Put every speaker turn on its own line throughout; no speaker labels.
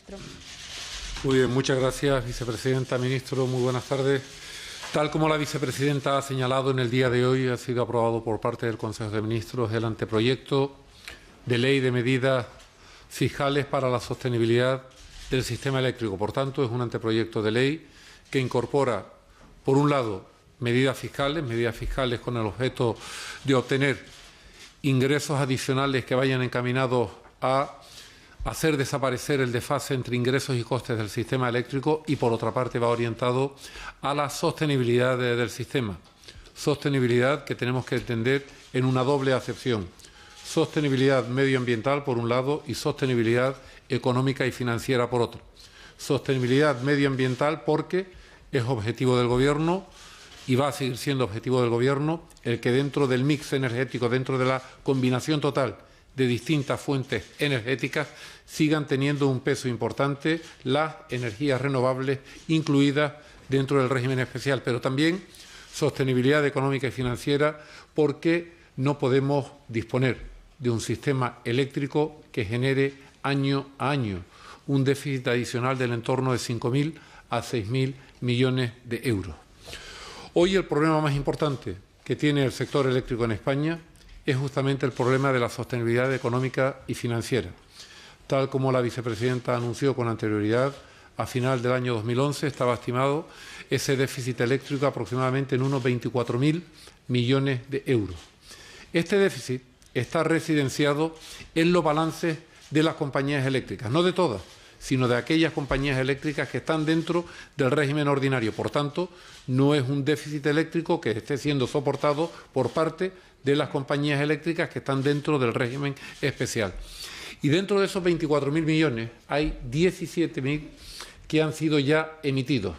Ministro.
Muy bien, muchas gracias, vicepresidenta, ministro. Muy buenas tardes. Tal como la vicepresidenta ha señalado, en el día de hoy ha sido aprobado por parte del Consejo de Ministros el anteproyecto de ley de medidas fiscales para la sostenibilidad del sistema eléctrico. Por tanto, es un anteproyecto de ley que incorpora, por un lado, medidas fiscales con el objeto de obtener ingresos adicionales que vayan encaminados a hacer desaparecer el desfase entre ingresos y costes del sistema eléctrico y, por otra parte, va orientado a la sostenibilidad del sistema. Sostenibilidad que tenemos que entender en una doble acepción. Sostenibilidad medioambiental, por un lado, y sostenibilidad económica y financiera, por otro. Sostenibilidad medioambiental porque es objetivo del Gobierno y va a seguir siendo objetivo del Gobierno el que dentro del mix energético, dentro de la combinación total de distintas fuentes energéticas, sigan teniendo un peso importante las energías renovables incluidas dentro del régimen especial, pero también sostenibilidad económica y financiera porque no podemos disponer de un sistema eléctrico que genere año a año un déficit adicional del entorno de 5.000 a 6.000 millones de euros. Hoy el problema más importante que tiene el sector eléctrico en España es justamente el problema de la sostenibilidad económica y financiera. Tal como la vicepresidenta anunció con anterioridad, a final del año 2011 estaba estimado ese déficit eléctrico aproximadamente en unos 24.000 millones de euros. Este déficit está residenciado en los balances de las compañías eléctricas, no de todas, sino de aquellas compañías eléctricas que están dentro del régimen ordinario. Por tanto, no es un déficit eléctrico que esté siendo soportado por parte de las compañías eléctricas que están dentro del régimen especial. Y dentro de esos 24.000 millones hay 17.000 que han sido ya emitidos,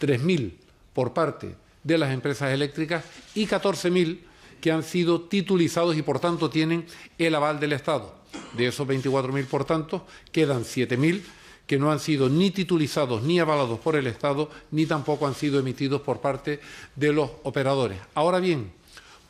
3.000 por parte de las empresas eléctricas y 14.000 que han sido titulizados y, por tanto, tienen el aval del Estado. De esos 24.000, por tanto, quedan 7.000 que no han sido ni titulizados ni avalados por el Estado, ni tampoco han sido emitidos por parte de los operadores. Ahora bien,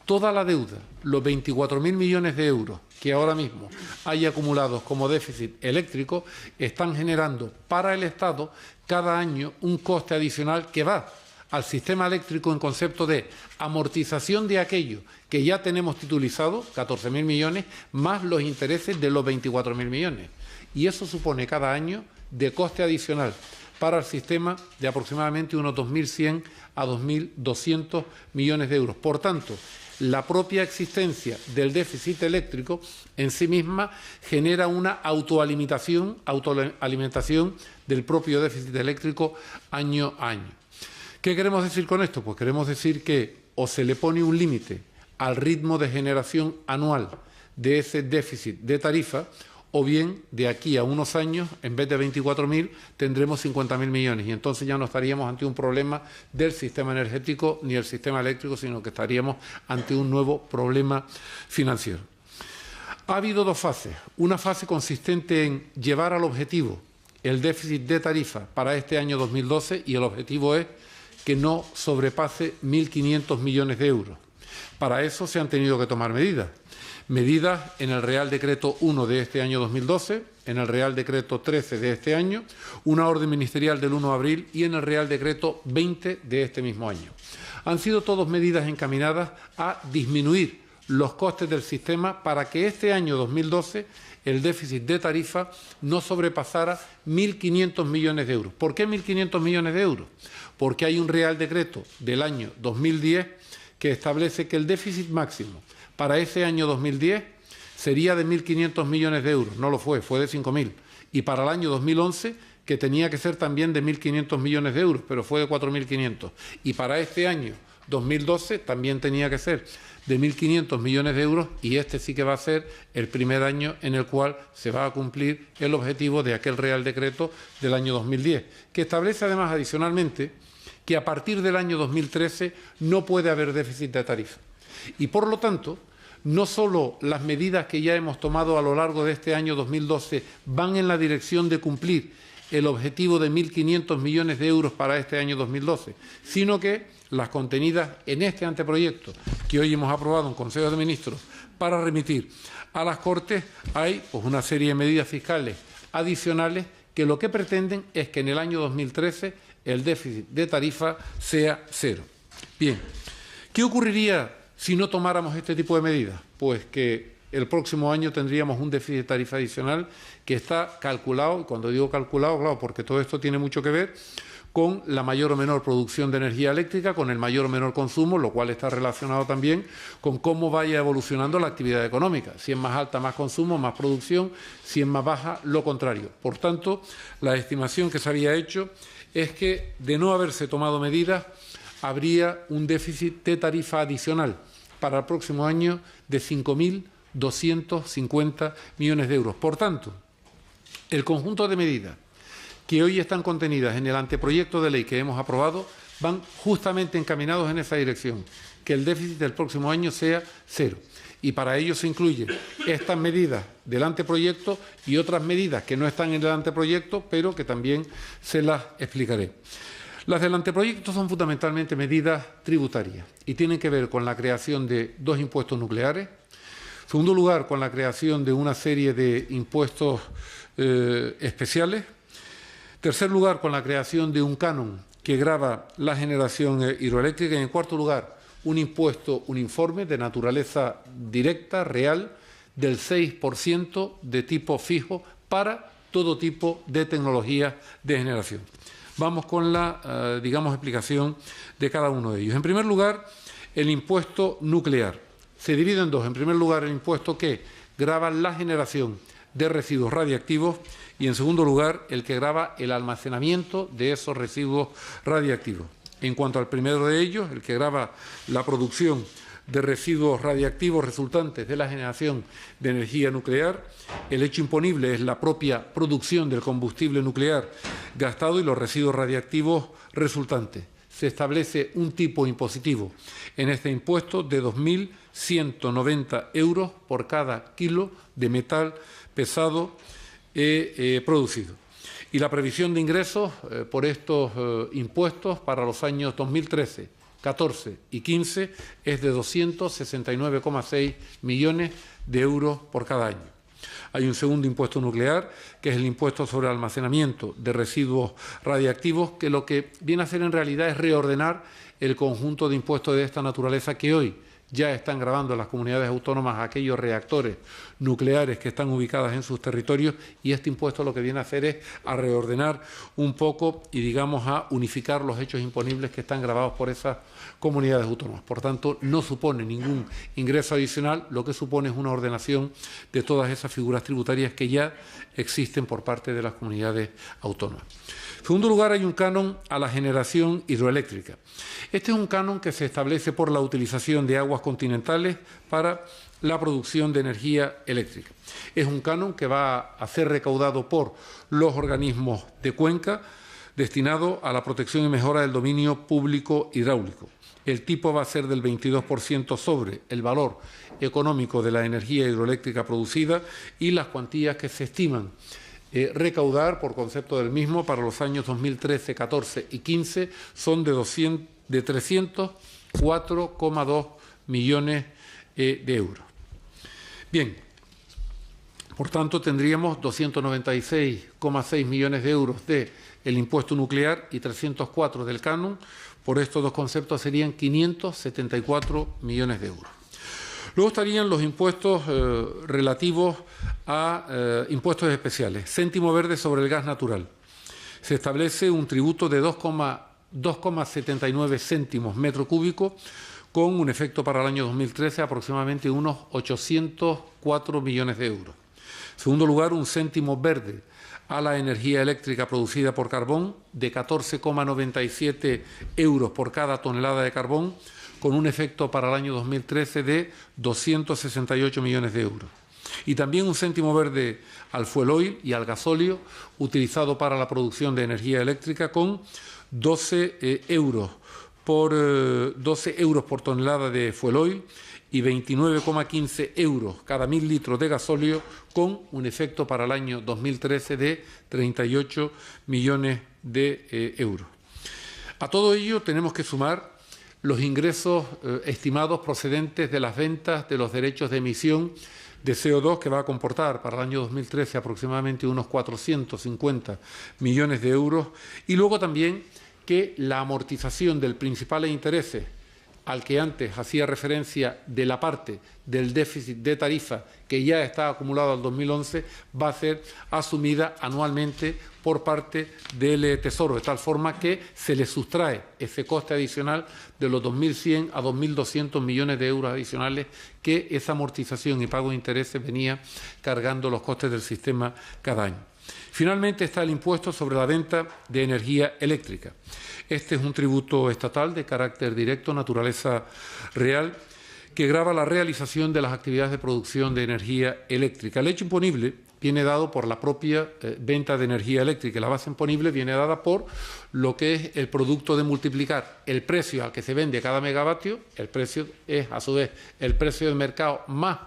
toda la deuda, los 24.000 millones de euros que ahora mismo hay acumulados como déficit eléctrico, están generando para el Estado cada año un coste adicional que va al sistema eléctrico en concepto de amortización de aquello que ya tenemos titulizado, 14.000 millones, más los intereses de los 24.000 millones. Y eso supone cada año de coste adicional para el sistema de aproximadamente unos 2.100 a 2.200 millones de euros. Por tanto, la propia existencia del déficit eléctrico en sí misma genera una autoalimentación del propio déficit eléctrico año a año. ¿Qué queremos decir con esto? Pues queremos decir que o se le pone un límite al ritmo de generación anual de ese déficit de tarifa, o bien de aquí a unos años, en vez de 24.000, tendremos 50.000 millones y entonces ya no estaríamos ante un problema del sistema energético ni del sistema eléctrico, sino que estaríamos ante un nuevo problema financiero. Ha habido dos fases. Una fase consistente en llevar al objetivo el déficit de tarifa para este año 2012 y el objetivo es que no sobrepase 1.500 millones de euros. Para eso se han tenido que tomar medidas. Medidas en el Real Decreto 1 de este año 2012, en el Real Decreto 13 de este año, una orden ministerial del 1 de abril y en el Real Decreto 20 de este mismo año. Han sido todas medidas encaminadas a disminuir los costes del sistema para que este año 2012 el déficit de tarifa no sobrepasara 1.500 millones de euros. ¿Por qué 1.500 millones de euros? Porque hay un Real Decreto del año 2010 que establece que el déficit máximo para ese año 2010 sería de 1.500 millones de euros. No lo fue, fue de 5.000. Y para el año 2011, que tenía que ser también de 1.500 millones de euros, pero fue de 4.500. Y para este año 2012 también tenía que ser de 1.500 millones de euros y este sí que va a ser el primer año en el cual se va a cumplir el objetivo de aquel Real Decreto del año 2010, que establece además adicionalmente que a partir del año 2013 no puede haber déficit de tarifa. Y por lo tanto, no solo las medidas que ya hemos tomado a lo largo de este año 2012 van en la dirección de cumplir el objetivo de 1.500 millones de euros para este año 2012, sino que las contenidas en este anteproyecto que hoy hemos aprobado en Consejo de Ministros para remitir a las Cortes hay una serie de medidas fiscales adicionales que lo que pretenden es que en el año 2013 el déficit de tarifa sea cero. Bien, ¿qué ocurriría si no tomáramos este tipo de medidas? Pues que el próximo año tendríamos un déficit de tarifa adicional que está calculado, y cuando digo calculado, claro, porque todo esto tiene mucho que ver con la mayor o menor producción de energía eléctrica, con el mayor o menor consumo, lo cual está relacionado también con cómo vaya evolucionando la actividad económica. Si es más alta, más consumo, más producción; si es más baja, lo contrario. Por tanto, la estimación que se había hecho es que, de no haberse tomado medidas, habría un déficit de tarifa adicional para el próximo año de 5.250 millones de euros. Por tanto, el conjunto de medidas que hoy están contenidas en el anteproyecto de ley que hemos aprobado van justamente encaminados en esa dirección, que el déficit del próximo año sea cero. Y para ello se incluyen estas medidas del anteproyecto y otras medidas que no están en el anteproyecto, pero que también se las explicaré. Las del anteproyecto son fundamentalmente medidas tributarias y tienen que ver con la creación de 2 impuestos nucleares. En segundo lugar, con la creación de una serie de impuestos especiales. En tercer lugar, con la creación de un canon que grava la generación hidroeléctrica. Y, en cuarto lugar, un informe de naturaleza directa, real, del 6% de tipo fijo para todo tipo de tecnologías de generación. Vamos con la, explicación de cada uno de ellos. En primer lugar, el impuesto nuclear. Se divide en 2. En primer lugar, el impuesto que grava la generación de residuos radiactivos y, en segundo lugar, el que grava el almacenamiento de esos residuos radiactivos. En cuanto al primero de ellos, el que grava la producción de residuos radiactivos resultantes de la generación de energía nuclear, el hecho imponible es la propia producción del combustible nuclear gastado y los residuos radiactivos resultantes. Se establece un tipo impositivo en este impuesto de 2.190 euros por cada kilo de metal pesado producido. Y la previsión de ingresos por estos impuestos para los años 2013, 14 y 15 es de 269,6 millones de euros por cada año. Hay un segundo impuesto nuclear, que es el impuesto sobre almacenamiento de residuos radiactivos, que lo que viene a hacer en realidad es reordenar el conjunto de impuestos de esta naturaleza que hoy ya están gravando en las comunidades autónomas aquellos reactores nucleares que están ubicados en sus territorios, y este impuesto lo que viene a hacer es a reordenar un poco y, a unificar los hechos imponibles que están gravados por esas comunidades autónomas. Por tanto, no supone ningún ingreso adicional, lo que supone es una ordenación de todas esas figuras tributarias que ya existen por parte de las comunidades autónomas. En segundo lugar, hay un canon a la generación hidroeléctrica. Este es un canon que se establece por la utilización de aguas continentales para la producción de energía eléctrica. Es un canon que va a ser recaudado por los organismos de cuenca, destinado a la protección y mejora del dominio público hidráulico. El tipo va a ser del 22% sobre el valor económico de la energía hidroeléctrica producida, y las cuantías que se estiman recaudar por concepto del mismo para los años 2013, 14 y 15 son de 304,2 millones de euros. Bien, por tanto, tendríamos 296,6 millones de euros del impuesto nuclear y 304 del canon. Por estos dos conceptos serían 574 millones de euros. Luego estarían los impuestos relativos a impuestos especiales. Céntimo verde sobre el gas natural. Se establece un tributo de 2,79 céntimos metro cúbico, con un efecto para el año 2013 aproximadamente unos 804 millones de euros. En segundo lugar, un céntimo verde a la energía eléctrica producida por carbón de 14,97 euros por cada tonelada de carbón, con un efecto para el año 2013 de 268 millones de euros. Y también un céntimo verde al fuel oil y al gasóleo utilizado para la producción de energía eléctrica, con 12 euros por tonelada de fuel oil y 29,15 euros cada 1.000 litros de gasóleo, con un efecto para el año 2013 de 38 millones de euros. A todo ello tenemos que sumar los ingresos estimados procedentes de las ventas de los derechos de emisión de CO2 que va a comportar para el año 2013 aproximadamente unos 450 millones de euros, y luego también que la amortización del principales intereses al que antes hacía referencia de la parte del déficit de tarifa que ya está acumulado al 2011 va a ser asumida anualmente por parte del Tesoro, de tal forma que se le sustrae ese coste adicional de los 2.100 a 2.200 millones de euros adicionales que esa amortización y pago de intereses venía cargando los costes del sistema cada año. Finalmente está el impuesto sobre la venta de energía eléctrica. Este es un tributo estatal de carácter directo, naturaleza real, que grava la realización de las actividades de producción de energía eléctrica. El hecho imponible viene dado por la propia venta de energía eléctrica. La base imponible viene dada por lo que es el producto de multiplicar el precio al que se vende cada megavatio. El precio es, a su vez, el precio de mercado más,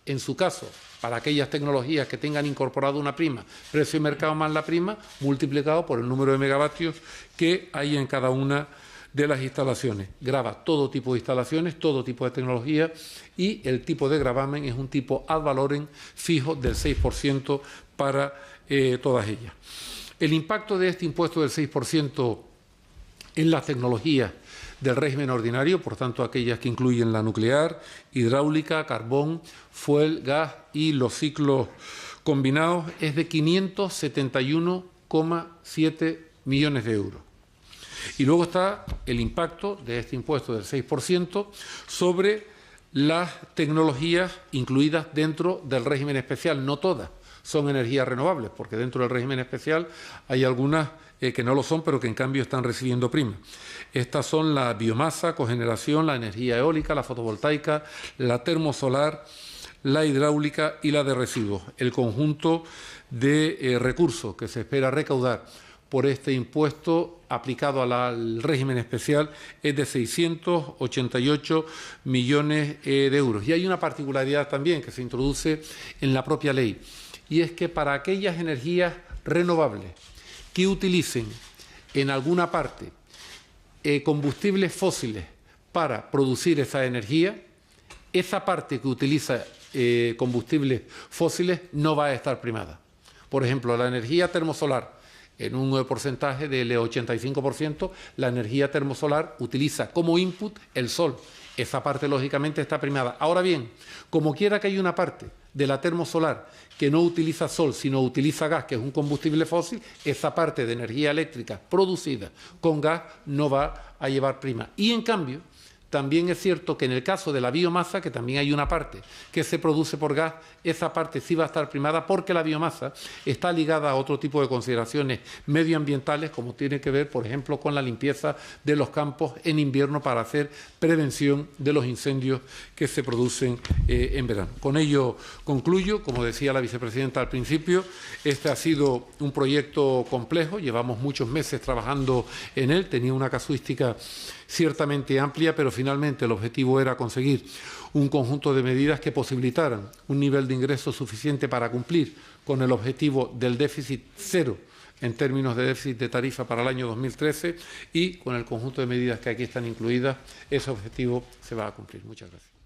en su caso, para aquellas tecnologías que tengan incorporado una prima, precio de mercado más la prima, multiplicado por el número de megavatios que hay en cada una de las instalaciones. Grava todo tipo de instalaciones, todo tipo de tecnología, y el tipo de gravamen es un tipo ad valorem fijo del 6% para todas ellas. El impacto de este impuesto del 6% en las tecnologías del régimen ordinario, por tanto aquellas que incluyen la nuclear, hidráulica, carbón, fuel, gas y los ciclos combinados, es de 571,7 millones de euros. Y luego está el impacto de este impuesto del 6% sobre las tecnologías incluidas dentro del régimen especial. No todas son energías renovables, porque dentro del régimen especial hay algunas que no lo son, pero que en cambio están recibiendo prima. Estas son la biomasa, cogeneración, la energía eólica, la fotovoltaica, la termosolar, la hidráulica y la de residuos. El conjunto de recursos que se espera recaudar por este impuesto aplicado al régimen especial es de 688 millones de euros. Y hay una particularidad también que se introduce en la propia ley, y es que para aquellas energías renovables que utilicen en alguna parte combustibles fósiles para producir esa energía, esa parte que utiliza combustibles fósiles no va a estar primada. Por ejemplo, la energía termosolar, en un porcentaje del 85%, la energía termosolar utiliza como input el sol. Esa parte, lógicamente, está primada. Ahora bien, como quiera que haya una parte de la termosolar que no utiliza sol, sino utiliza gas, que es un combustible fósil, esa parte de energía eléctrica producida con gas no va a llevar prima. Y, en cambio, también es cierto que en el caso de la biomasa, que también hay una parte que se produce por gas, esa parte sí va a estar primada porque la biomasa está ligada a otro tipo de consideraciones medioambientales, como tiene que ver, por ejemplo, con la limpieza de los campos en invierno para hacer prevención de los incendios que se producen en verano. Con ello concluyo. Como decía la vicepresidenta al principio, este ha sido un proyecto complejo, llevamos muchos meses trabajando en él, tenía una casuística ciertamente amplia, pero finalmente el objetivo era conseguir un conjunto de medidas que posibilitaran un nivel de ingresos suficiente para cumplir con el objetivo del déficit cero en términos de déficit de tarifa para el año 2013, y con el conjunto de medidas que aquí están incluidas, ese objetivo se va a cumplir. Muchas gracias.